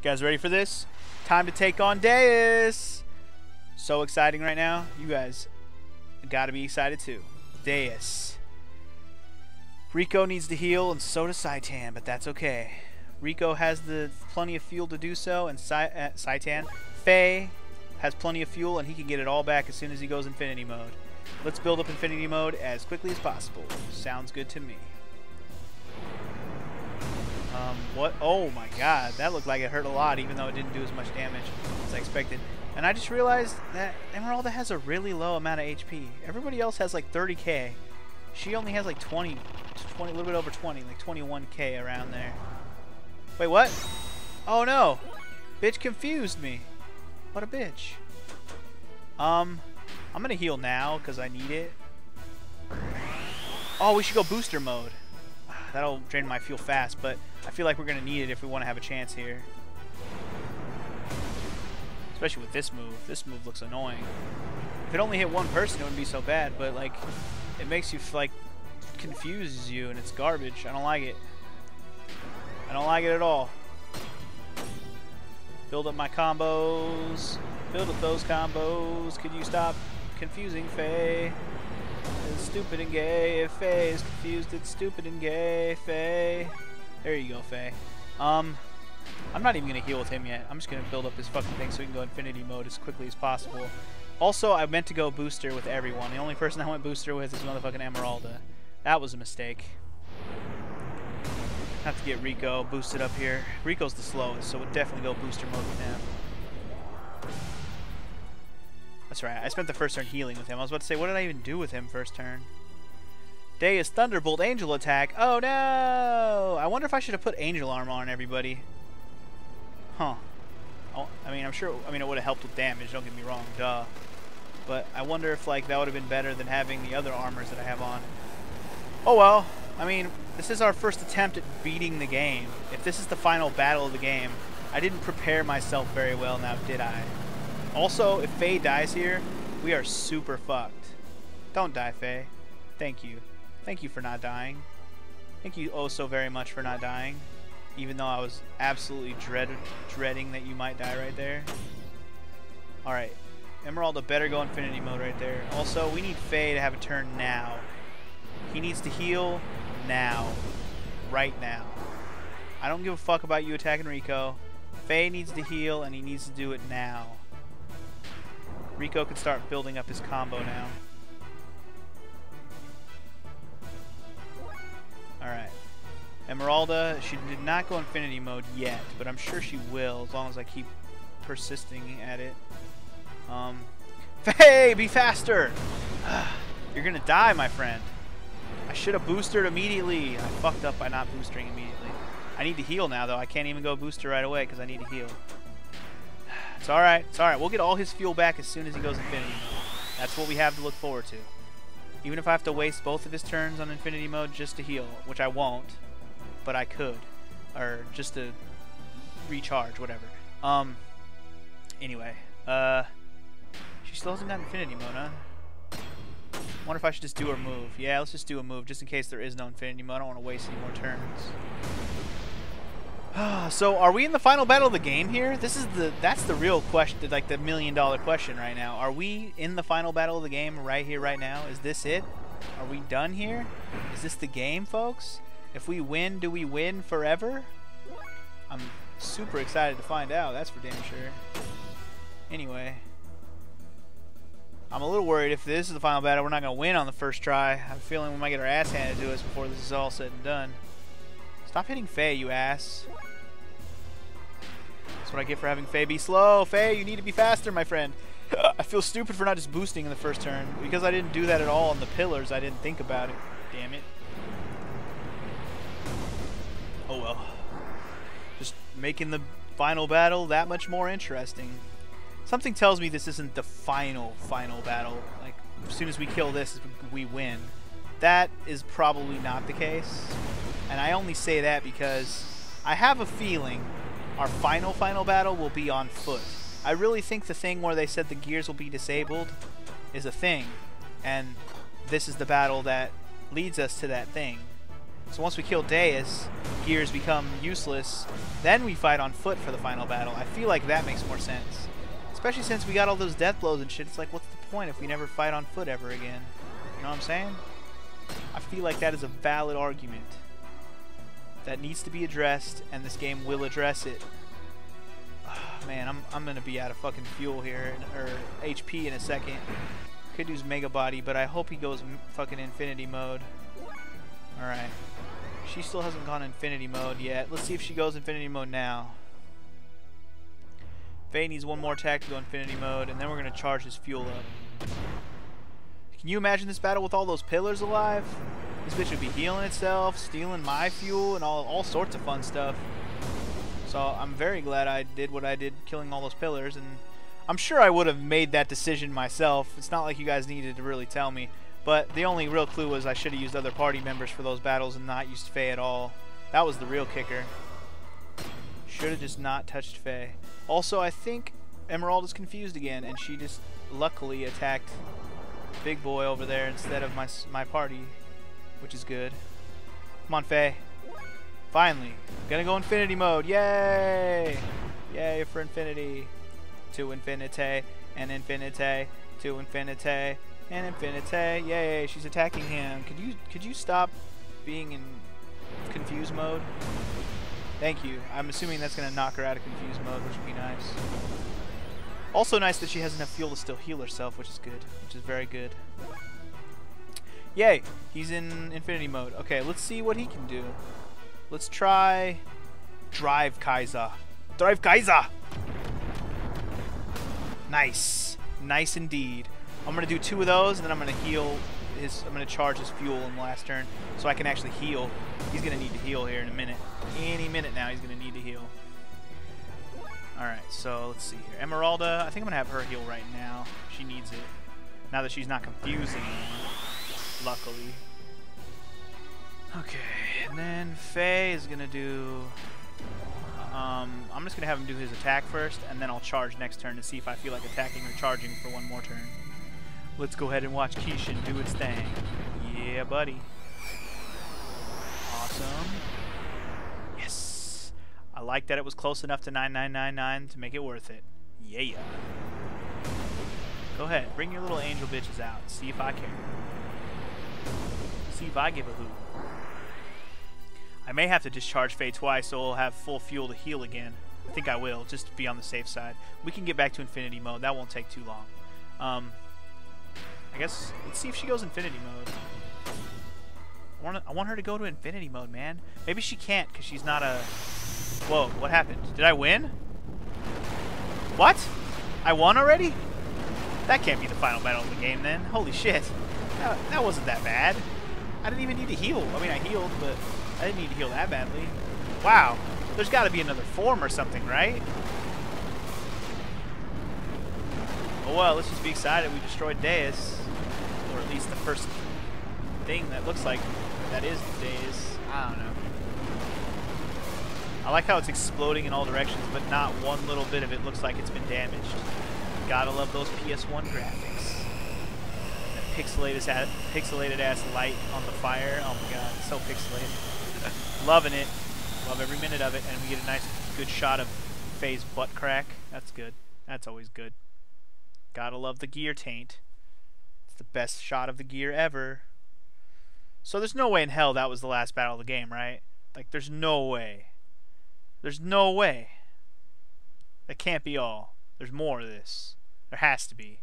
guys ready for this? Time to take on Deus. So exciting right now. You guys gotta be excited too. Deus. Rico needs to heal, and so does Citan, but that's okay. Rico has plenty of fuel to do so, and Citan. Faye has plenty of fuel, and he can get it all back as soon as he goes Infinity Mode. Let's build up Infinity Mode as quickly as possible. Sounds good to me. What? Oh my god, that looked like it hurt a lot, even though it didn't do as much damage as I expected. And I just realized that Emeralda has a really low amount of HP. Everybody else has like 30k. She only has like 20, a little bit over 20, like 21k around there. Wait, what? Oh no! Bitch confused me. What a bitch. I'm gonna heal now because I need it. Oh, we should go booster mode. That'll drain my fuel fast, but I feel like we're gonna need it if we want to have a chance here. Especially with this move. This move looks annoying. If it only hit one person, it wouldn't be so bad, but like, it makes you like confuses you, and it's garbage. I don't like it. I don't like it at all. Build up my combos. Build up those combos. Could you stop confusing Faye? It's stupid and gay. If Faye is confused, it's stupid and gay. Faye. There you go, Faye. I'm not even going to heal with him yet. I'm just going to build up this fucking thing so we can go Infinity Mode as quickly as possible. Also, I meant to go booster with everyone. The only person I went booster with is motherfucking Emeralda. That was a mistake. Have to get Rico boosted up here. Rico's the slowest, so we'll definitely go booster mode with him. That's right. I spent the first turn healing with him. I was about to say, what did I even do with him first turn? Deus Thunderbolt Angel attack. Oh no! I wonder if I should have put Angel Arm on everybody. Huh. Oh, I mean, I'm sure. I mean, it would have helped with damage. Don't get me wrong, duh. But I wonder if like that would have been better than having the other armors that I have on. Oh well. I mean, this is our first attempt at beating the game. If this is the final battle of the game, I didn't prepare myself very well. Now, did I? Also, if Faye dies here, we are super fucked. Don't die, Faye. Thank you. Thank you for not dying. Thank you oh so very much for not dying. Even though I was absolutely dreading that you might die right there. Alright. Emeralda better go Infinity Mode right there. Also, we need Faye to have a turn now. He needs to heal now. Right now. I don't give a fuck about you attacking Rico. Faye needs to heal, and he needs to do it now. Rico can start building up his combo now. Alright. Emeralda, she did not go Infinity Mode yet, but I'm sure she will as long as I keep persisting at it. Faye, be faster! You're gonna die, my friend. I should have boosted immediately. I fucked up by not boosting immediately. I need to heal now, though. I can't even go booster right away because I need to heal. It's alright. It's alright. We'll get all his fuel back as soon as he goes Infinity Mode. That's what we have to look forward to. Even if I have to waste both of his turns on Infinity Mode just to heal, which I won't, but I could. Or just to recharge, whatever. Anyway. She still hasn't got Infinity Mode, huh? Wonder if I should just do her move. Yeah, let's just do a move just in case there is no Infinity Mode. I don't want to waste any more turns. So, are we in the final battle of the game here? That's the real question, like the million-dollar question right now. Are we in the final battle of the game right here, right now? Is this it? Are we done here? Is this the game, folks? If we win, do we win forever? I'm super excited to find out. That's for damn sure. Anyway. I'm a little worried if this is the final battle, we're not going to win on the first try. I have a feeling we might get our ass handed to us before this is all said and done. Stop hitting Faye, you ass. That's what I get for having Faye be slow. Faye, you need to be faster, my friend. I feel stupid for not just boosting in the first turn. Because I didn't do that at all on the pillars, I didn't think about it. Damn it. Oh well. Just making the final battle that much more interesting. Something tells me this isn't the final battle. Like, as soon as we kill this, we win. That is probably not the case. And I only say that because I have a feeling our final battle will be on foot. I really think the thing where they said the gears will be disabled is a thing. And this is the battle that leads us to that thing. So once we kill Deus, gears become useless. Then we fight on foot for the final battle. I feel like that makes more sense. Especially since we got all those death blows and shit. It's like, what's the point if we never fight on foot ever again? You know what I'm saying? I feel like that is a valid argument that needs to be addressed, and this game will address it. Oh, man, I'm gonna be out of fucking fuel here, or HP in a second. Could use Mega Body, but I hope he goes fucking Infinity Mode. Alright. She still hasn't gone Infinity Mode yet. Let's see if she goes Infinity Mode now. Faye needs one more attack to go Infinity Mode, and then we're gonna charge his fuel up. Can you imagine this battle with all those pillars alive? This bitch would be healing itself, stealing my fuel, and all sorts of fun stuff. So I'm very glad I did what I did, killing all those pillars, and I'm sure I would have made that decision myself. It's not like you guys needed to really tell me, but the only real clue was I should have used other party members for those battles and not used Faye at all. That was the real kicker. Should have just not touched Faye. Also, I think Emerald is confused again, and she just luckily attacked Big Boy over there instead of my party, which is good. Come on, Faye. Finally. Gonna go Infinity Mode. Yay! Yay for Infinity. To Infinite, and Infinite, to Infinite, and Infinite. Yay, she's attacking him. Could you stop being in confused mode? Thank you. I'm assuming that's gonna knock her out of confused mode, which would be nice. Also nice that she has enough fuel to still heal herself, which is good. Which is very good. Yay! He's in Infinity Mode. Okay, let's see what he can do. Let's try Drive Kaiser. Drive Kaiser! Nice. Nice indeed. I'm gonna do 2 of those, and then I'm gonna heal his. I'm gonna charge his fuel in the last turn, so I can actually heal. He's gonna need to heal here in a minute. Any minute now, he's gonna need to heal. All right, so let's see here. Emeralda, I think I'm gonna have her heal right now. She needs it. Now that she's not confused anymore, luckily. Okay, and then Faye is gonna do. I'm just gonna have him do his attack first, and then I'll charge next turn to see if I feel like attacking or charging for one more turn. Let's go ahead and watch Kishin do its thing. Yeah, buddy. Awesome. Yes. I like that it was close enough to 9999 to make it worth it. Yeah. Go ahead, bring your little angel bitches out. See if I care. See if I give a hoot. I may have to discharge Faye twice, so we'll have full fuel to heal again. I think I will, just to be on the safe side. We can get back to Infinity Mode. That won't take too long. I guess, let's see if she goes Infinity Mode. I want her to go to Infinity Mode, man. Maybe she can't, because she's not a... Whoa, what happened? Did I win? What? I won already? That can't be the final battle of the game, then. Holy shit. That wasn't that bad. I didn't even need to heal. I mean, I healed, but I didn't need to heal that badly. Wow. There's got to be another form or something, right? Oh well, let's just be excited we destroyed Deus. Or at least the first thing that looks like that is Deus. I don't know. I like how it's exploding in all directions, but not one little bit of it looks like it's been damaged. Gotta love those PS1 graphics. That pixelated ass light on the fire. Oh my god, it's so pixelated. Loving it. Love every minute of it. And we get a nice, good shot of Faye's butt crack. That's good. That's always good. Gotta love the gear taint. It's the best shot of the gear ever. So there's no way in hell that was the last battle of the game, right? Like, there's no way. There's no way. That can't be all. There's more of this. There has to be.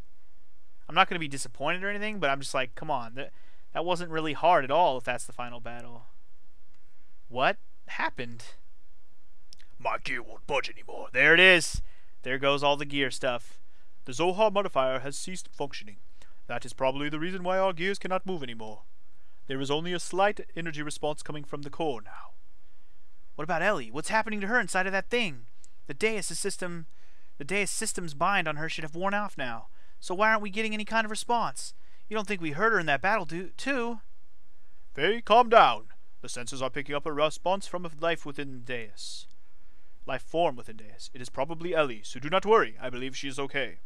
I'm not going to be disappointed or anything, but I'm just like, come on. That wasn't really hard at all if that's the final battle. What happened? My gear won't budge anymore. There it is. There goes all the gear stuff. The Zohar modifier has ceased functioning. That is probably the reason why our gears cannot move anymore. There is only a slight energy response coming from the core now. What about Ellie? What's happening to her inside of that thing? The Deus system's bind on her should have worn off now. So why aren't we getting any kind of response? You don't think we hurt her in that battle, too? Faye, calm down. The sensors are picking up a response from a life within Deus. Life form within Deus. It is probably Ellie, so do not worry. I believe she is okay.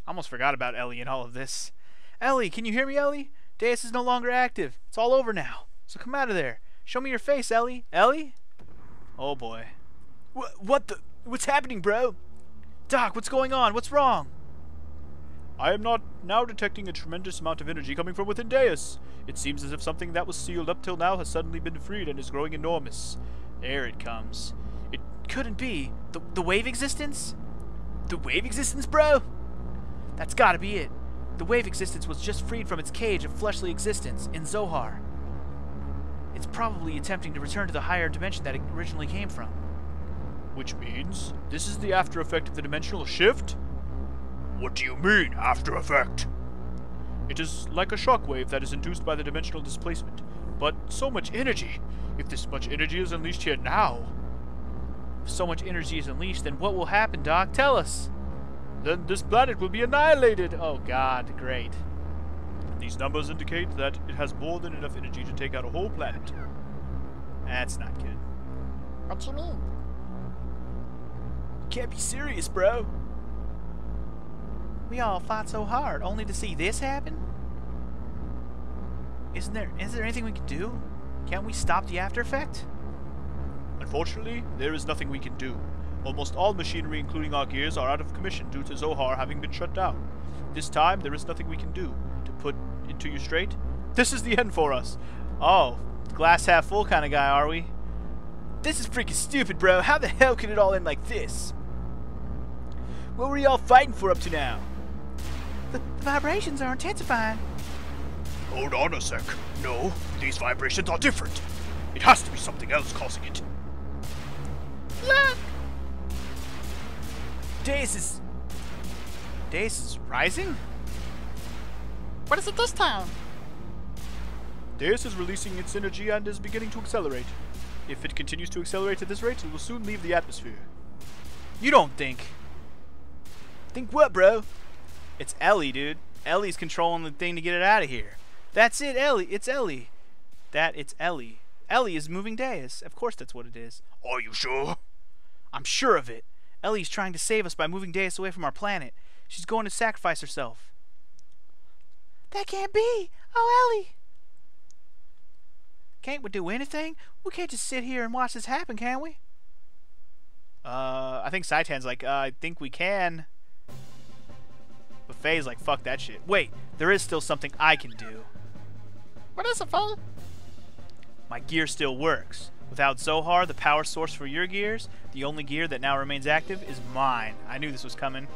I almost forgot about Ellie in all of this. Ellie, can you hear me, Ellie? Deus is no longer active. It's all over now. So come out of there. Show me your face, Ellie. Ellie? Oh boy. What's happening, bro? Doc, what's going on? What's wrong? I am now detecting a tremendous amount of energy coming from within Deus. It seems as if something that was sealed up till now has suddenly been freed and is growing enormous. There it comes. It couldn't be. The wave existence? The wave existence, bro? That's gotta be it. The wave existence was just freed from its cage of fleshly existence in Zohar. It's probably attempting to return to the higher dimension that it originally came from. Which means this is the after effect of the dimensional shift? What do you mean, after effect? It is like a shockwave that is induced by the dimensional displacement. But so much energy! If this much energy is unleashed here now... If so much energy is unleashed, then what will happen, Doc? Tell us! Then this planet will be annihilated! Oh god, great. These numbers indicate that it has more than enough energy to take out a whole planet. That's not good. What you mean? Can't be serious, bro. We all fought so hard, only to see this happen? Is there anything we can do? Can't we stop the after effect? Unfortunately, there is nothing we can do. Almost all machinery, including our gears, are out of commission due to Zohar having been shut down. This time, there is nothing we can do. To put it to you straight, this is the end for us. Oh, glass half full kind of guy, are we? This is freaking stupid, bro. How the hell could it all end like this? What were y'all fighting for up to now? The vibrations are intensifying. Hold on a sec. No, these vibrations are different. It has to be something else causing it. Look! Deus is rising? What is it this time? Deus is releasing its energy and is beginning to accelerate. If it continues to accelerate at this rate, it will soon leave the atmosphere. You don't think? Think what, bro? It's Ellie, dude. Ellie's controlling the thing to get it out of here. That's it, Ellie. It's Ellie. It's Ellie. Ellie is moving Deus. Of course that's what it is. Are you sure? I'm sure of it. Ellie's trying to save us by moving Deus away from our planet. She's going to sacrifice herself. That can't be. Oh, Ellie. Can't we do anything? We can't just sit here and watch this happen, can we? I think Saitan's like, I think we can. But Faye's like, fuck that shit. Wait, there is still something I can do. What is it, Faye? My gear still works. Without Zohar, the power source for your gears, the only gear that now remains active is mine. I knew this was coming.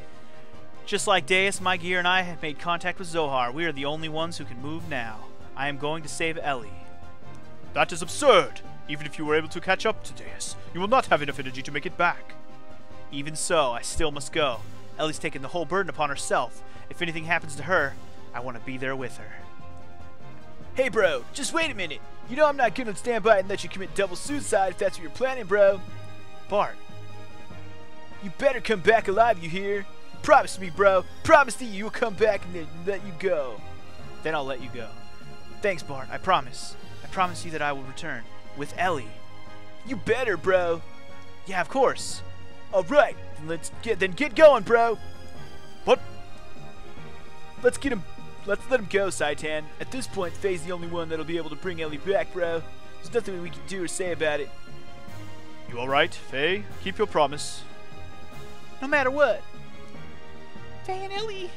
Just like Deus, my gear and I have made contact with Zohar. We are the only ones who can move now. I am going to save Ellie. That is absurd! Even if you were able to catch up to Deus, you will not have enough energy to make it back. Even so, I still must go. Ellie's taken the whole burden upon herself. If anything happens to her, I want to be there with her. Hey bro, just wait a minute. You know I'm not gonna stand by and let you commit double suicide if that's what you're planning, bro. Bart. You better come back alive, you hear? Promise me, bro. Promise that you'll come back and then let you go. Then I'll let you go. Thanks, Bart. I promise. I promise you that I will return. With Ellie. You better, bro. Yeah, of course. Alright, then get going, bro. What? Let's let him go, Saitan. At this point, Faye's the only one that'll be able to bring Ellie back, bro. There's nothing we can do or say about it. You alright, Faye? Keep your promise. No matter what. Faye and Ellie.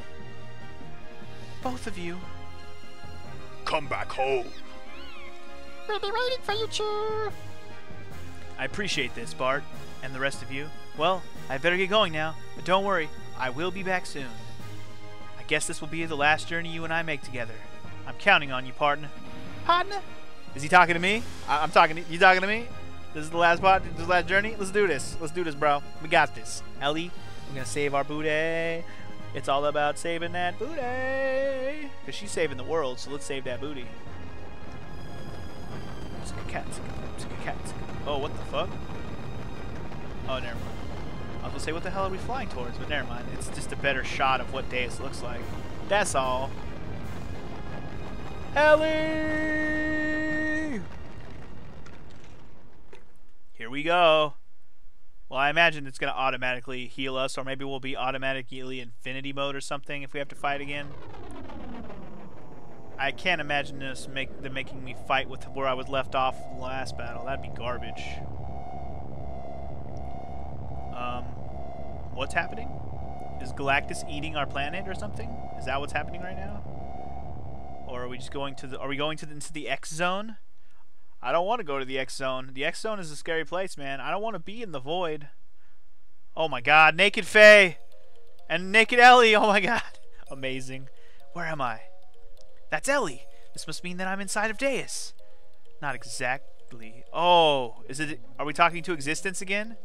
Both of you. Come back home. We'll be waiting for you, Chew. I appreciate this, Bart. And the rest of you. Well, I better get going now. But don't worry, I will be back soon. I guess this will be the last journey you and I make together. I'm counting on you, partner. Partner? Is he talking to me? I'm talking to you. Talking to me? This is the last part. This is the last journey. Let's do this. Let's do this, bro. We got this. Ellie, we're gonna save our booty. It's all about saving that booty. Cause she's saving the world, so let's save that booty. Oh, what the fuck? Oh, never mind. I was gonna say, what the hell are we flying towards? But never mind. It's just a better shot of what Deus looks like. That's all. Ellie! Here we go. Well, I imagine it's gonna automatically heal us, or maybe we'll be automatically infinity mode or something if we have to fight again. I can't imagine them making me fight with where I was left off last battle. That'd be garbage. What's happening? Is Galactus eating our planet or something? Is that what's happening right now? Or are we just going to the? Are we going to into the X zone? I don't want to go to the X zone. The X zone is a scary place, man. I don't want to be in the void. Oh my God, Naked Faye and Naked Ellie. Oh my God, amazing. Where am I? That's Ellie. This must mean that I'm inside of Deus. Not exactly. Oh, is it? Are we talking to existence again?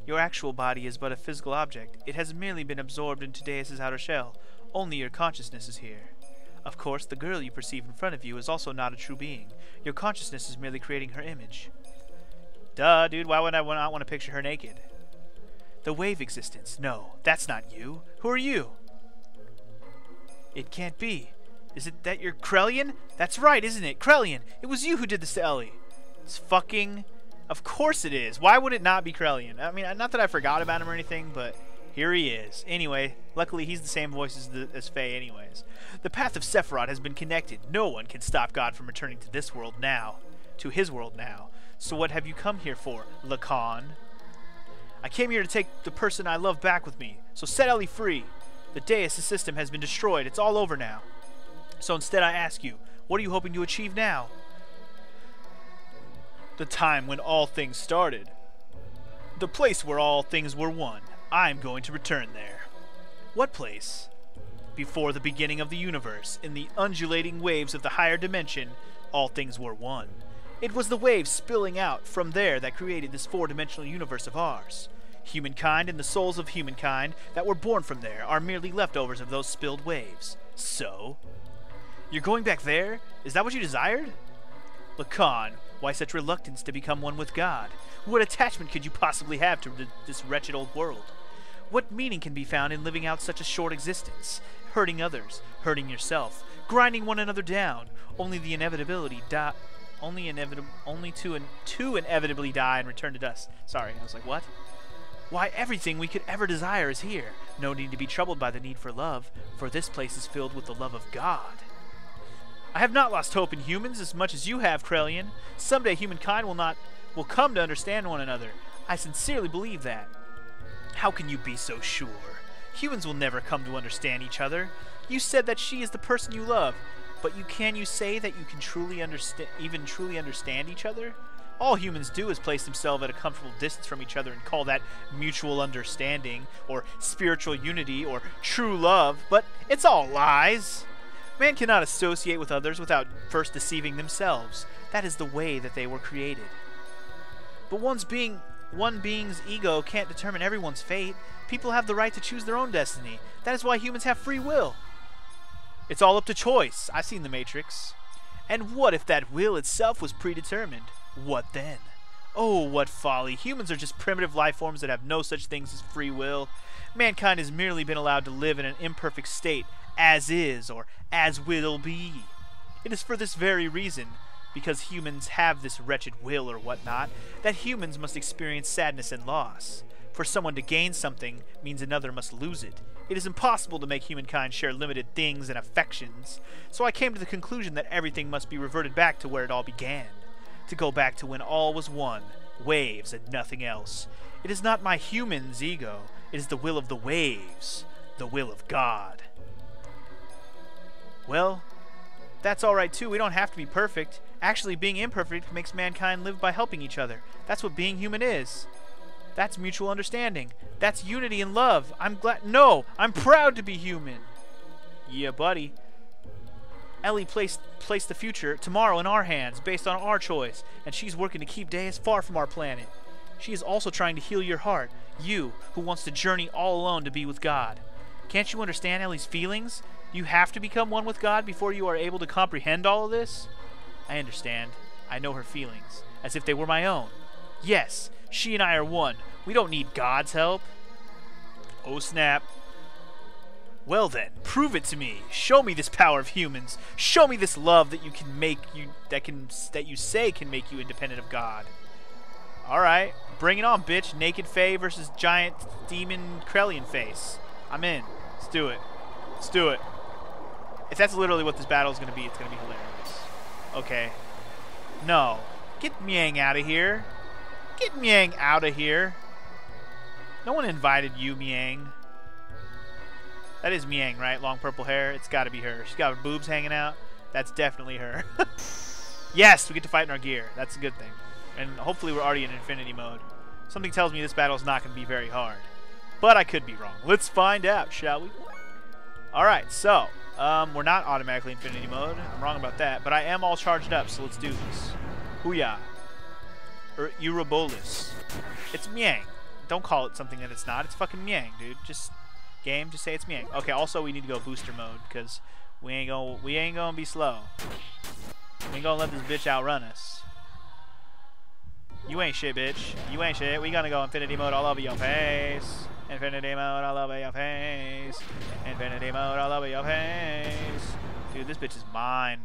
Your actual body is but a physical object. It has merely been absorbed into Deus's outer shell. Only your consciousness is here. Of course, the girl you perceive in front of you is also not a true being. Your consciousness is merely creating her image. Duh, dude, why would I not want to picture her naked? The wave existence. No, that's not you. Who are you? It can't be. Is it that you're Krellian? That's right, isn't it? Krellian! It was you who did this to Ellie. It's fucking... Of course it is. Why would it not be Krellian? I mean, not that I forgot about him or anything, but here he is. Anyway, luckily he's the same voice as Faye anyways. The path of Sephiroth has been connected. No one can stop God from returning to this world now. To his world now. So what have you come here for, Lacan? I came here to take the person I love back with me. So set Ellie free. The Deus system has been destroyed. It's all over now. So instead I ask you, what are you hoping to achieve now? The time when all things started. The place where all things were one. I'm going to return there. What place? Before the beginning of the universe, in the undulating waves of the higher dimension, all things were one. It was the waves spilling out from there that created this four-dimensional universe of ours. Humankind and the souls of humankind that were born from there are merely leftovers of those spilled waves. So? You're going back there? Is that what you desired? Lacan, why such reluctance to become one with God? What attachment could you possibly have to this wretched old world? What meaning can be found in living out such a short existence? Hurting others, hurting yourself, grinding one another down, only to inevitably die and return to dust. Sorry, I was like, what? Why, everything we could ever desire is here. No need to be troubled by the need for love, for this place is filled with the love of God. I have not lost hope in humans as much as you have, Krellian. Someday humankind will come to understand one another. I sincerely believe that. How can you be so sure? Humans will never come to understand each other. You said that she is the person you love, but can you say that you can truly understand each other? All humans do is place themselves at a comfortable distance from each other and call that mutual understanding, or spiritual unity, or true love, but it's all lies. Man cannot associate with others without first deceiving themselves. That is the way that they were created. But one being's ego can't determine everyone's fate. People have the right to choose their own destiny. That is why humans have free will. It's all up to choice. I've seen The Matrix. And what if that will itself was predetermined? What then? Oh, what folly. Humans are just primitive life forms that have no such things as free will. Mankind has merely been allowed to live in an imperfect state, as is, or as will be. It is for this very reason, because humans have this wretched will or whatnot, that humans must experience sadness and loss. For someone to gain something means another must lose it. It is impossible to make humankind share limited things and affections, so I came to the conclusion that everything must be reverted back to where it all began. To go back to when all was one, waves and nothing else. It is not my human's ego, it is the will of the waves, the will of God. Well, that's alright too. We don't have to be perfect. Actually, being imperfect makes mankind live by helping each other. That's what being human is. That's mutual understanding. That's unity and love. I'm proud to be human. Yeah, buddy. Ellie placed the future tomorrow in our hands based on our choice, and she's working to keep Deus far from our planet. She is also trying to heal your heart, you who wants to journey all alone to be with God. Can't you understand Ellie's feelings? You have to become one with God before you are able to comprehend all of this? I understand. I know her feelings, as if they were my own. Yes, she and I are one. We don't need God's help. Oh snap. Well then, prove it to me. Show me this power of humans. Show me this love that you say can make you independent of God. All right, bring it on, bitch. Naked Faye versus giant demon Krellian face. I'm in. Let's do it. Let's do it. If that's literally what this battle is going to be, it's going to be hilarious. Okay. No. Get Miang out of here. Get Miang out of here. No one invited you, Miang. That is Miang, right? Long purple hair. It's got to be her. She's got her boobs hanging out. That's definitely her. Yes, we get to fight in our gear. That's a good thing. And hopefully we're already in infinity mode. Something tells me this battle is not going to be very hard. But I could be wrong. Let's find out, shall we? Alright, so we're not automatically infinity mode. I'm wrong about that. But I am all charged up, so let's do this. Hooyah. Urobolas. It's Miang. Don't call it something that it's not. It's fucking Miang, dude. Just say it's Miang. Okay, also we need to go booster mode because we ain't gonna be slow. We ain't gonna let this bitch outrun us. You ain't shit, bitch. You ain't shit. We gonna go infinity mode all over your face. Infinity mode all over your face. Infinity mode all over your face. Dude, this bitch is mine.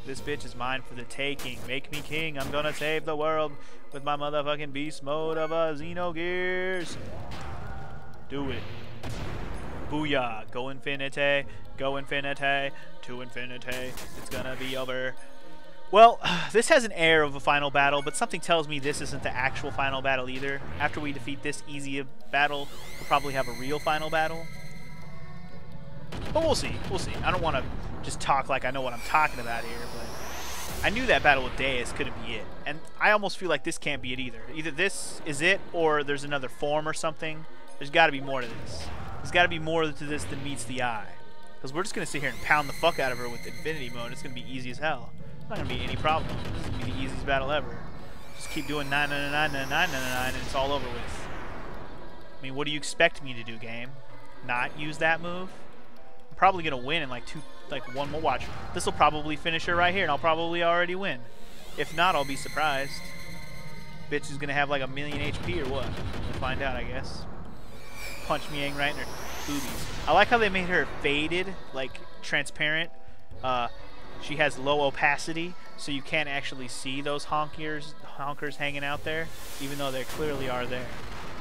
This bitch is mine for the taking. Make me king. I'm gonna save the world with my motherfucking beast mode of Xenogears. Do it. Booyah. Go infinity. Go infinity. To infinity. It's gonna be over. Well, this has an air of a final battle, but something tells me this isn't the actual final battle either. After we defeat this easy battle, we'll probably have a real final battle. But we'll see. We'll see. I don't want to just talk like I know what I'm talking about here, but I knew that battle with Deus couldn't be it. And I almost feel like this can't be it either. Either this is it, or there's another form or something. There's got to be more to this. There's got to be more to this than meets the eye. Because we're just going to sit here and pound the fuck out of her with infinity mode. It's going to be easy as hell. Not gonna be any problem. This is gonna be the easiest battle ever. Just keep doing 999 and it's all over with. I mean, what do you expect me to do, game? Not use that move? I'm probably gonna win in like one more watch. This will probably finish her right here, and I'll probably already win. If not, I'll be surprised. Bitch is gonna have like 1,000,000 HP or what? We'll find out, I guess. Punch Miang right in her boobies. I like how they made her faded, like transparent. She has low opacity, so you can't actually see those honkers hanging out there, even though they clearly are there.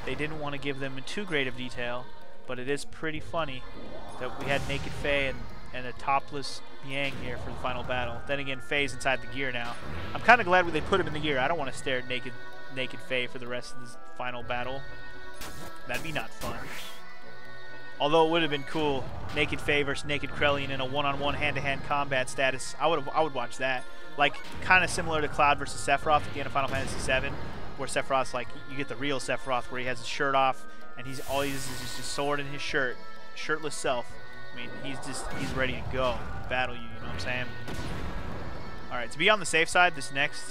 They didn't want to give them too great of detail, but it is pretty funny that we had Naked Faye and a topless Miang here for the final battle. Then again, Faye's inside the gear now. I'm kind of glad they put him in the gear. I don't want to stare at Naked Faye for the rest of this final battle. That'd be not fun. Although it would have been cool, Naked Faye versus Naked Krelian in a one-on-one hand-to-hand combat status. I would watch that. Like, kind of similar to Cloud versus Sephiroth at the end of Final Fantasy VII, where Sephiroth's like, you get the real Sephiroth, where he has his shirt off, and all he uses is just his sword and his shirt, shirtless self. I mean, he's ready to go, battle you. You know what I'm saying? All right, to be on the safe side, this next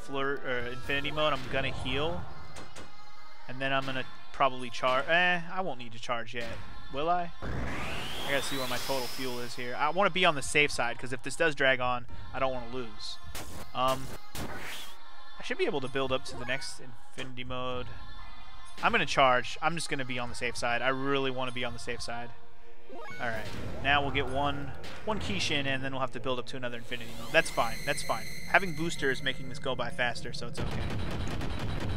infinity mode, I'm gonna heal, and then I'm gonna probably charge. I won't need to charge yet. Will I? I gotta see where my total fuel is here. I want to be on the safe side because if this does drag on, I don't want to lose. I should be able to build up to the next infinity mode. I'm gonna charge. I'm just gonna be on the safe side. I really want to be on the safe side. All right. Now we'll get one Kishin, and then we'll have to build up to another infinity mode. That's fine. That's fine. Having booster is making this go by faster, so it's okay.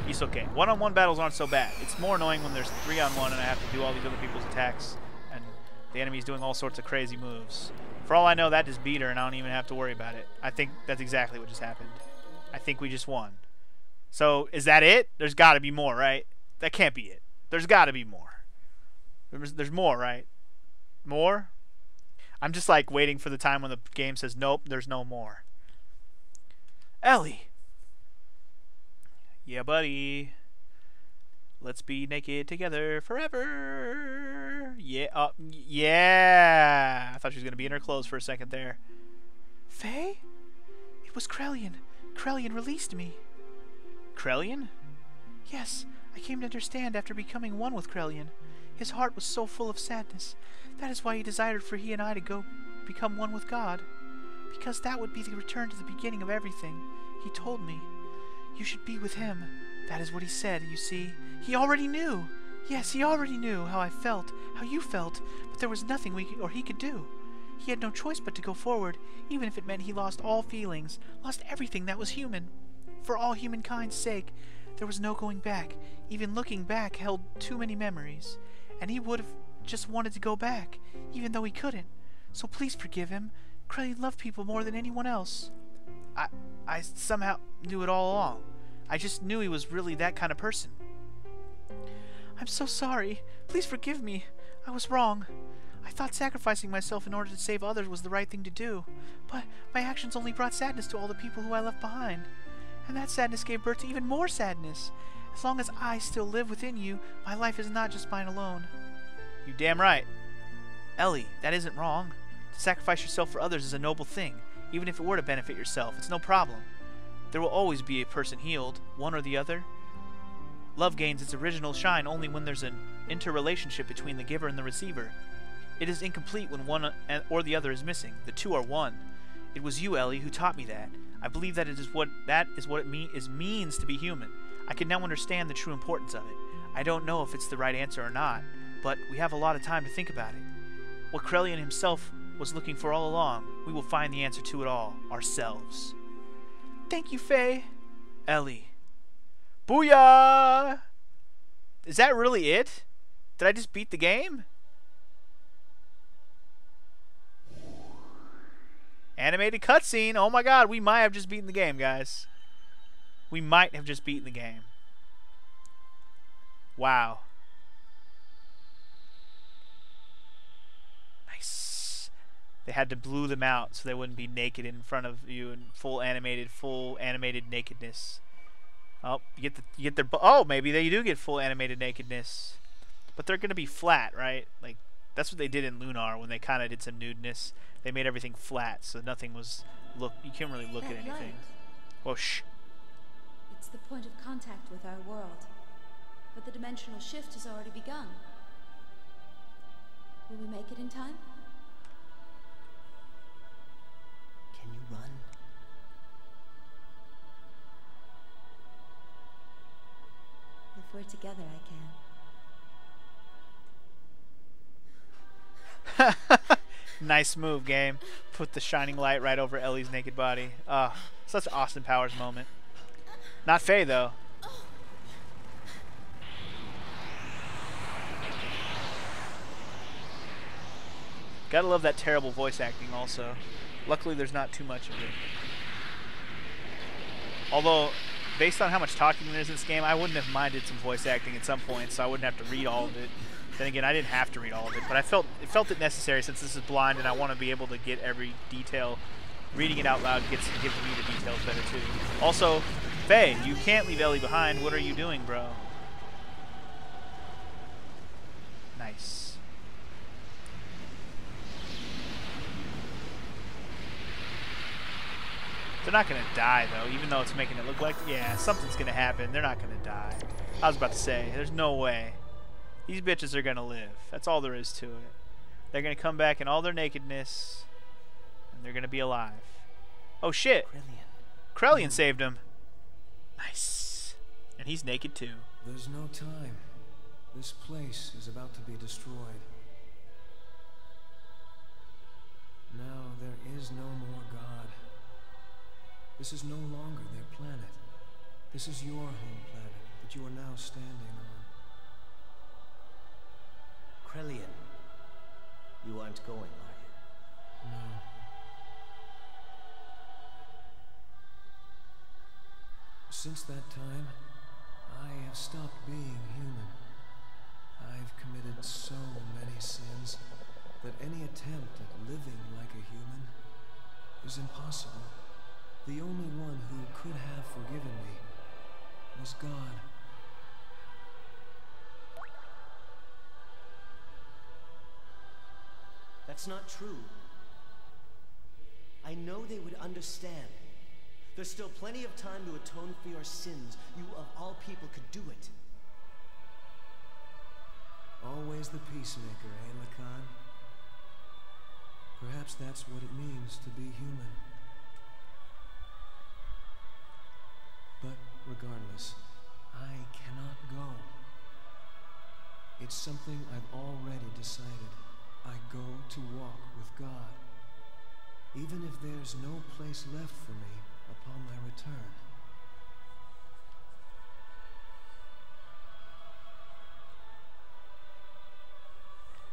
It's okay. One-on-one battles aren't so bad. It's more annoying when there's 3-on-1 and I have to do all these other people's attacks and the enemy's doing all sorts of crazy moves. For all I know, that just beat her and I don't even have to worry about it. I think that's exactly what just happened. I think we just won. So, is that it? There's got to be more, right? That can't be it. There's got to be more. There's more, right? More? I'm just like waiting for the time when the game says, nope, there's no more. Ellie! Yeah, buddy. Let's be naked together forever. Yeah, yeah. I thought she was going to be in her clothes for a second there. Faye? It was Krelian. Krelian released me. Krelian? Yes, I came to understand after becoming one with Krelian. His heart was so full of sadness. That is why he desired for he and I to go become one with God. Because that would be the return to the beginning of everything. He told me. You should be with him. That is what he said, you see. He already knew. Yes, he already knew how I felt, how you felt, but there was nothing he could do. He had no choice but to go forward, even if it meant he lost all feelings, lost everything that was human. For all humankind's sake, there was no going back. Even looking back held too many memories, and he would have just wanted to go back, even though he couldn't. So please forgive him. Krelian loved people more than anyone else. I somehow knew it all along. I just knew he was really that kind of person. I'm so sorry. Please forgive me. I was wrong. I thought sacrificing myself in order to save others was the right thing to do, but my actions only brought sadness to all the people who I left behind. And that sadness gave birth to even more sadness. As long as I still live within you, my life is not just mine alone. You damn right. Ellie, that isn't wrong. To sacrifice yourself for others is a noble thing, even if it were to benefit yourself. It's no problem. There will always be a person healed, one or the other. Love gains its original shine only when there's an interrelationship between the giver and the receiver. It is incomplete when one or the other is missing. The two are one. It was you, Ellie, who taught me that. I believe that is what it means to be human. I can now understand the true importance of it. I don't know if it's the right answer or not, but we have a lot of time to think about it. What Krelian himself was looking for all along, we will find the answer to it all, ourselves. Thank you, Faye. Ellie. Booyah! Is that really it? Did I just beat the game? Animated cutscene. Oh my god, we might have just beaten the game, guys. We might have just beaten the game. Wow. Nice. They had to blue them out so they wouldn't be naked in front of you in full animated nakedness. Oh, you get their oh, maybe they do get full animated nakedness. But they're going to be flat, right? Like that's what they did in Lunar when they kind of did some nudeness. They made everything flat, so nothing was you can't really look at anything. Light. Whoosh. It's the point of contact with our world. But the dimensional shift has already begun. Will we make it in time? Can you run? If we're together, I can. Nice move, game. Put the shining light right over Ellie's naked body. Ah, such an Austin Powers moment. Not Faye, though. Gotta love that terrible voice acting also. Luckily, there's not too much of it. Although, based on how much talking there is in this game, I wouldn't have minded some voice acting at some point, so I wouldn't have to read all of it. Then again, I didn't have to read all of it, but I felt it necessary since this is blind and I want to be able to get every detail. Reading it out loud gives me the details better too. Also, Faye, you can't leave Ellie behind. What are you doing, bro? Nice. They're not going to die, though, even though it's making it look like, yeah, something's going to happen. They're not going to die. I was about to say, there's no way. These bitches are going to live. That's all there is to it. They're going to come back in all their nakedness, and they're going to be alive. Oh, shit. Krelian saved him. Nice. And he's naked, too. There's no time. This place is about to be destroyed. Now there is no more God. This is no longer their planet. This is your home planet that you are now standing on. Krelian, you aren't going, are you? No. Since that time, I have stopped being human. I've committed so many sins that any attempt at living like a human is impossible. The only one who could have forgiven me was God. That's not true. I know they would understand. There's still plenty of time to atone for your sins. You, of all people, could do it. Always the peacemaker, eh, Lacan? Perhaps that's what it means to be human. But regardless, I cannot go. It's something I've already decided. I go to walk with God, even if there's no place left for me upon my return.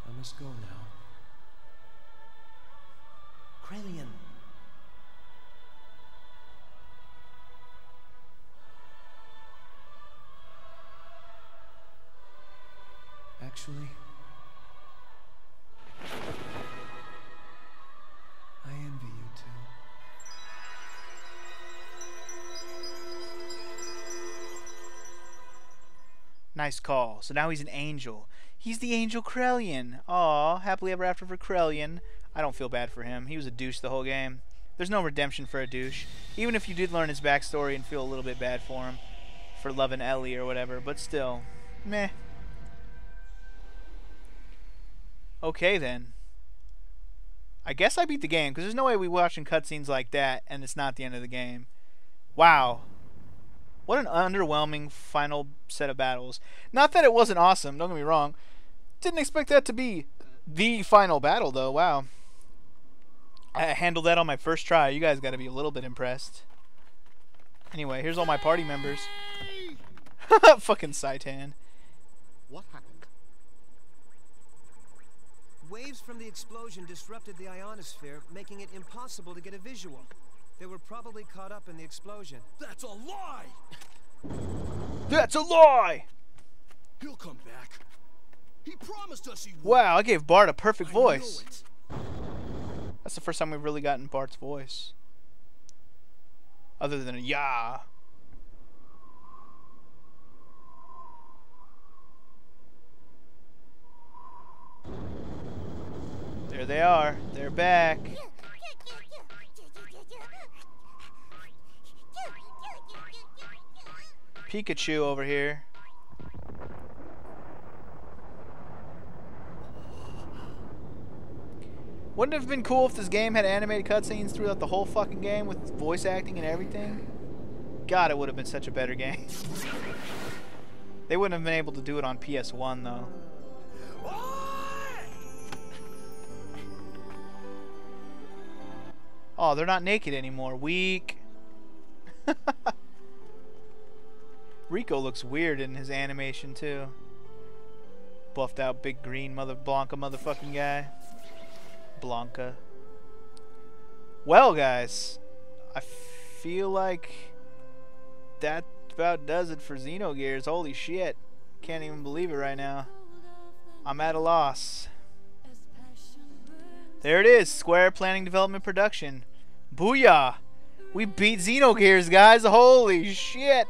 I must go now. Krelian. Actually, I envy you too. Nice call. So now he's an angel. He's the angel Krelian. Aw, happily ever after for Krelian. I don't feel bad for him. He was a douche the whole game. There's no redemption for a douche. Even if you did learn his backstory and feel a little bit bad for him. For loving Ellie or whatever. But still, meh. Okay then. I guess I beat the game, because there's no way we watching cutscenes like that and it's not the end of the game. Wow. What an underwhelming final set of battles. Not that it wasn't awesome, don't get me wrong. Didn't expect that to be the final battle though, wow. I handled that on my first try. You guys gotta be a little bit impressed. Anyway, here's all my party members. Fucking Saitan. What happened? Waves from the explosion disrupted the ionosphere, making it impossible to get a visual. They were probably caught up in the explosion. That's a lie! That's a lie! He'll come back. He promised us he would. Wow, I gave Bart a perfect I voice. know it. That's the first time we've really gotten Bart's voice. Other than a yeah. There they are. They're back. Pikachu over here. Wouldn't it have been cool if this game had animated cutscenes throughout the whole fucking game with voice acting and everything? God, it would have been such a better game. They wouldn't have been able to do it on PS1 though. Oh, they're not naked anymore. Weak. Rico looks weird in his animation too. Buffed out big green Blanca motherfucking guy. Blanca. Well, guys, I feel like that about does it for Xenogears. Holy shit. Can't even believe it right now. I'm at a loss. There it is. Square Planning Development Production. Booyah! We beat Xenogears, guys. Holy shit.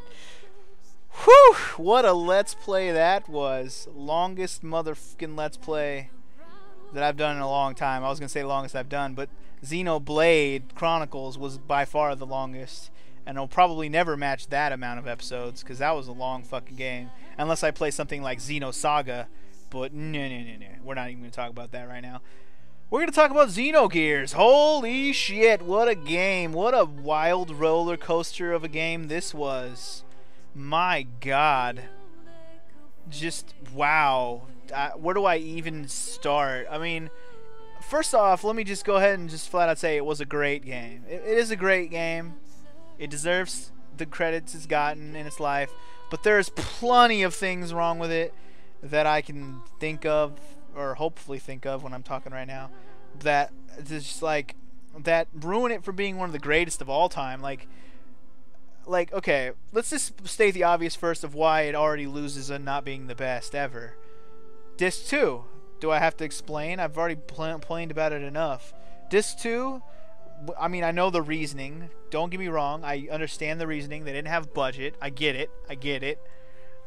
Whew! What a let's play that was. Longest motherfucking let's play that I've done in a long time. I was going to say longest I've done, but Xenoblade Chronicles was by far the longest. And it'll probably never match that amount of episodes, because that was a long fucking game. Unless I play something like Xenosaga. But no. We're not even going to talk about that right now. We're going to talk about Xenogears. Holy shit, what a game. What a wild roller coaster of a game this was. My God. Just, wow. Where do I even start? I mean, first off, let me just go ahead and just flat out say it was a great game. It is a great game. It deserves the credits it's gotten in its life. But there's plenty of things wrong with it that I can think of, or hopefully think of when I'm talking right now, that just like that ruin it from being one of the greatest of all time. Like okay, let's just state the obvious first of why it already loses on not being the best ever. Disc 2. Do I have to explain? I've already complained about it enough. Disc 2, I mean, I know the reasoning. Don't get me wrong. I understand the reasoning. They didn't have budget. I get it.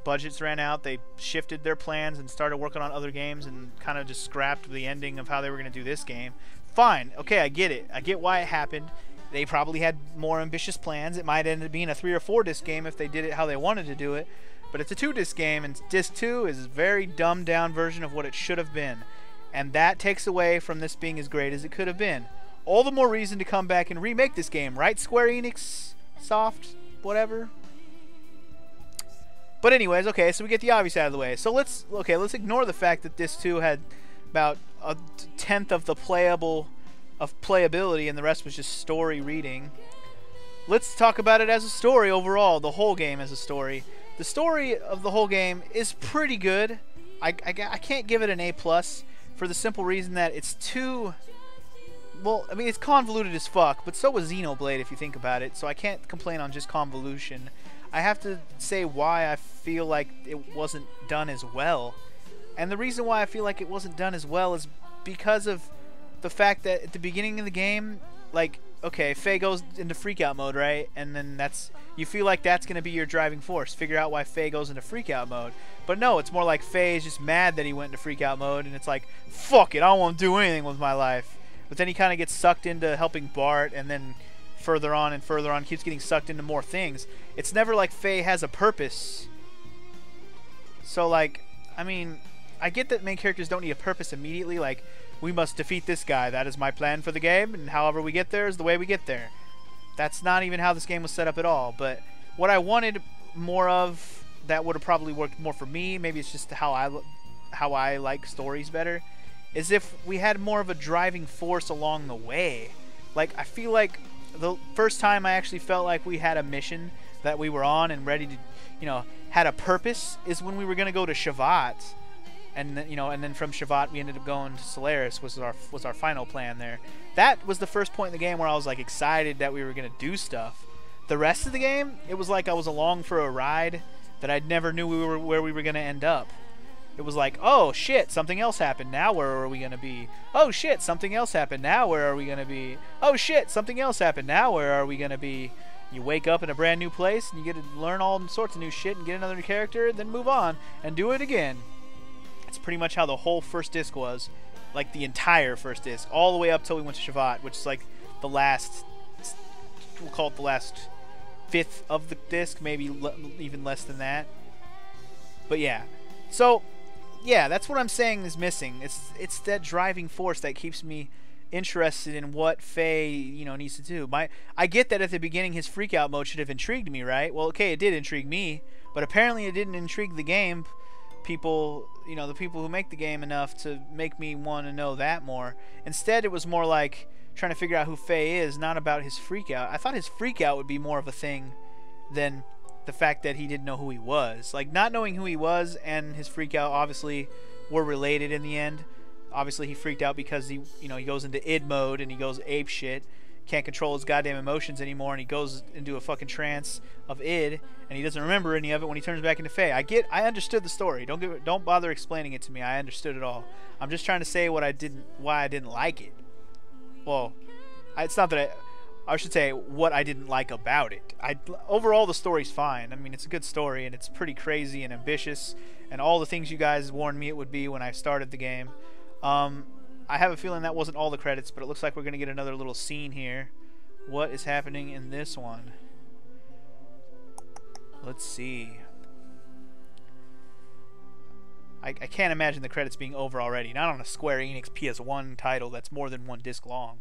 Budgets ran out. They shifted their plans and started working on other games and kind of just scrapped the ending of how they were going to do this game. Fine. Okay, I get it. I get why it happened. They probably had more ambitious plans. It might end up being a 3 or 4 disc game if they did it how they wanted to do it. But it's a 2-disc game, and disc 2 is a very dumbed down version of what it should have been. And that takes away from this being as great as it could have been. All the more reason to come back and remake this game, right, Square Enix? Soft? Whatever? But anyways, okay, so we get the obvious out of the way. So let's ignore the fact that disc 2 had about a tenth of the playability and the rest was just story reading. Let's talk about it as a story overall, the whole game as a story. The story of the whole game is pretty good. I can't give it an A+ for the simple reason that it's too well, I mean, it's convoluted as fuck, but so was Xenoblade if you think about it, so I can't complain on just convolution. I have to say why I feel like it wasn't done as well. And the reason why I feel like it wasn't done as well is because of the fact that at the beginning of the game, like, okay, Faye goes into freakout mode, right? And then you feel like that's going to be your driving force. Figure out why Faye goes into freakout mode. But no, it's more like Faye is just mad that he went into freakout mode, and it's like, fuck it, I don't want to do anything with my life. But then he kind of gets sucked into helping Bart, and then further on keeps getting sucked into more things. It's never like Faye has a purpose. So, like, I mean, I get that main characters don't need a purpose immediately, like, we must defeat this guy, that is my plan for the game, and however we get there is the way we get there. That's not even how this game was set up at all, but what I wanted more of that would have probably worked more for me, maybe it's just how I like stories better, is if we had more of a driving force along the way. Like, I feel like the first time I actually felt like we had a mission that we were on and ready to, you know, had a purpose is when we were going to go to Shavat. And then, you know, and then from Shavat we ended up going to Solaris, was our final plan there. That was the first point in the game where I was like excited that we were gonna do stuff. The rest of the game, it was like I was along for a ride that I never knew where we were gonna end up. It was like, oh shit, something else happened. Now where are we gonna be? Oh shit, something else happened. Now where are we gonna be? Oh shit, something else happened. Now where are we gonna be? You wake up in a brand new place and you get to learn all sorts of new shit and get another character, then move on and do it again. It's pretty much how the whole first disc was, like the entire first disc, all the way up till we went to Shavat, which is like the last, we'll call it the last fifth of the disc, maybe even less than that. But yeah, so yeah, that's what I'm saying is missing. It's that driving force that keeps me interested in what Faye, you know, needs to do. I get that at the beginning his freakout mode should have intrigued me, right? Well, okay, it did intrigue me, but apparently it didn't intrigue the game people, you know, the people who make the game enough to make me want to know that more. Instead, it was more like trying to figure out who Faye is, not about his freakout. I thought his freakout would be more of a thing than the fact that he didn't know who he was. Like, not knowing who he was and his freakout obviously were related in the end. Obviously, he freaked out because he goes into id mode and he goes ape shit. Can't control his goddamn emotions anymore, and he goes into a fucking trance of id, and he doesn't remember any of it when he turns back into Faye. I understood the story. Don't bother explaining it to me. I understood it all. I'm just trying to say why I didn't like it. Well, it's not that I should say what I didn't like about it. Overall, the story's fine. I mean, it's a good story, and it's pretty crazy and ambitious, and all the things you guys warned me it would be when I started the game. I have a feeling that wasn't all the credits, but it looks like we're going to get another little scene here. What is happening in this one? Let's see. I can't imagine the credits being over already. Not on a Square Enix PS1 title that's more than one disc long.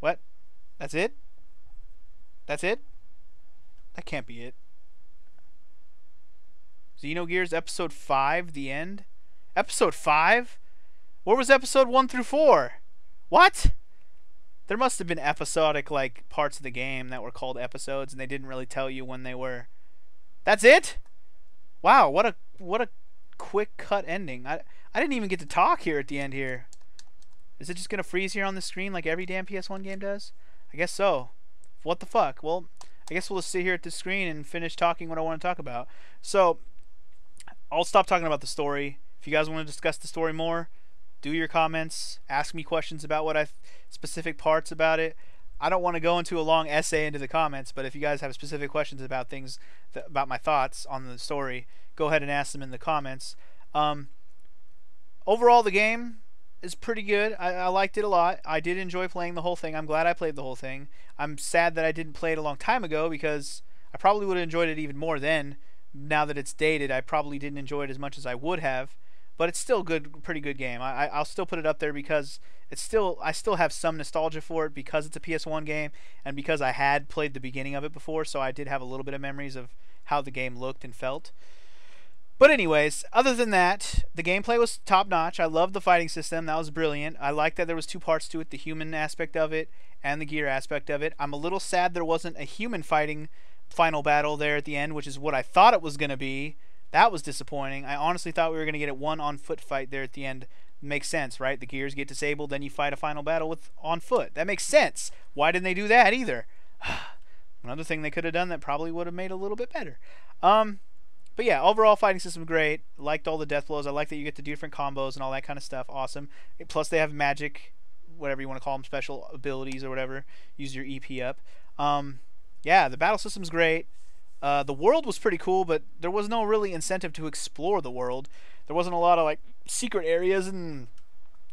What? That's it? That's it? That can't be it. Xenogears Episode 5, the end? Episode 5? Where was episode 1 through 4? What? There must have been episodic, like, parts of the game that were called episodes, and they didn't really tell you when they were. That's it? Wow, what a quick cut ending. I didn't even get to talk here at the end here. Is it just gonna freeze here on the screen like every damn PS1 game does? I guess so. What the fuck? Well, I guess we'll just sit here at the screen and finish talking what I want to talk about. So, I'll stop talking about the story. If you guys want to discuss the story more, do your comments, ask me questions about specific parts about it. I don't want to go into a long essay into the comments, but if you guys have specific questions about things, about my thoughts on the story, go ahead and ask them in the comments. Overall, the game is pretty good. I liked it a lot. I did enjoy playing the whole thing. I'm glad I played the whole thing. I'm sad that I didn't play it a long time ago, because I probably would have enjoyed it even more then. Now that it's dated, I probably didn't enjoy it as much as I would have. But it's still good, pretty good game. I'll still put it up there because I still have some nostalgia for it because it's a PS1 game and because I had played the beginning of it before, so I did have a little bit of memories of how the game looked and felt. But anyways, other than that, the gameplay was top-notch. I loved the fighting system. That was brilliant. I liked that there was two parts to it, the human aspect of it and the gear aspect of it. I'm a little sad there wasn't a human fighting final battle there at the end, which is what I thought it was going to be. That was disappointing. I honestly thought we were going to get a one-on-foot fight there at the end. Makes sense, right? The gears get disabled, then you fight a final battle with on foot. That makes sense. Why didn't they do that either? Another thing they could have done that probably would have made it a little bit better. But yeah, overall fighting system great. Liked all the death blows. I like that you get to do different combos and all that kind of stuff. Awesome. Plus they have magic, whatever you want to call them, special abilities or whatever. Use your EP up. Yeah, the battle system's great. The world was pretty cool, but there was no really incentive to explore the world. There wasn't a lot of like secret areas and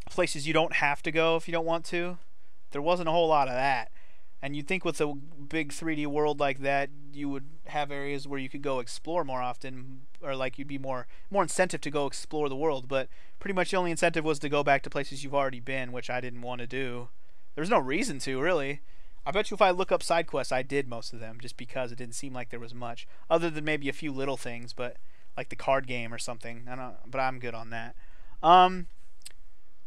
places you don't have to go if you don't want to. There wasn't a whole lot of that. And you'd think with a big 3D world like that, you would have areas where you could go explore more often, or like you'd be more incentive to go explore the world. But pretty much the only incentive was to go back to places you've already been, which I didn't want to do. There's no reason to, really. I bet you if I look up side quests, I did most of them, just because it didn't seem like there was much, other than maybe a few little things, but like the card game or something. I don't, but I'm good on that.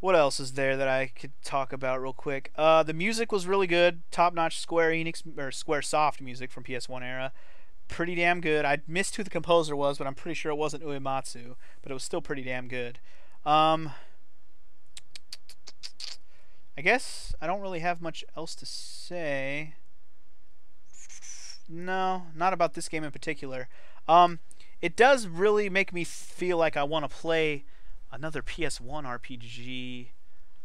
What else is there that I could talk about real quick? The music was really good. Top-notch Square Enix or SquareSoft music from PS1 era. Pretty damn good. I missed who the composer was, but I'm pretty sure it wasn't Uematsu. But it was still pretty damn good. I guess I don't really have much else to say. No, not about this game in particular. It does really make me feel like I want to play another PS1 RPG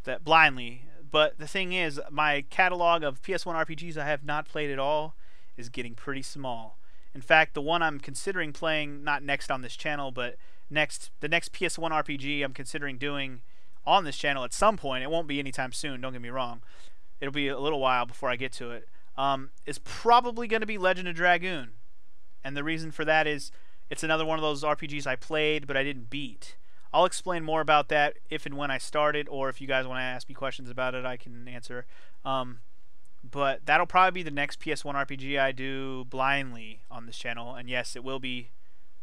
that blindly. But the thing is, my catalog of PS1 RPGs I have not played at all is getting pretty small. In fact, the one I'm considering playing, not next on this channel, but the next PS1 RPG I'm considering doing on this channel at some point, it won't be anytime soon, don't get me wrong. It'll be a little while before I get to it. Is probably going to be Legend of Dragoon. And the reason for that is it's another one of those RPGs I played but I didn't beat. I'll explain more about that if and when I start it, or if you guys want to ask me questions about it, I can answer. But that'll probably be the next PS1 RPG I do blindly on this channel. And yes, it will be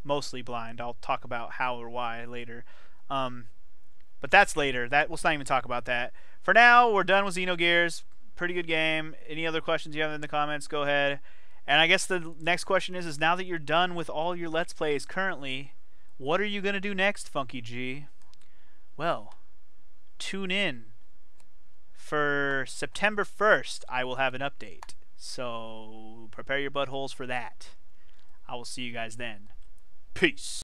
mostly blind. I'll talk about how or why later. But that's later. Let's not even talk about that. For now, we're done with Xenogears. Pretty good game. Any other questions you have in the comments, go ahead. And I guess the next question is now that you're done with all your Let's Plays currently, what are you going to do next, Funky G? Well, tune in. For September 1st, I will have an update. So prepare your buttholes for that. I will see you guys then. Peace.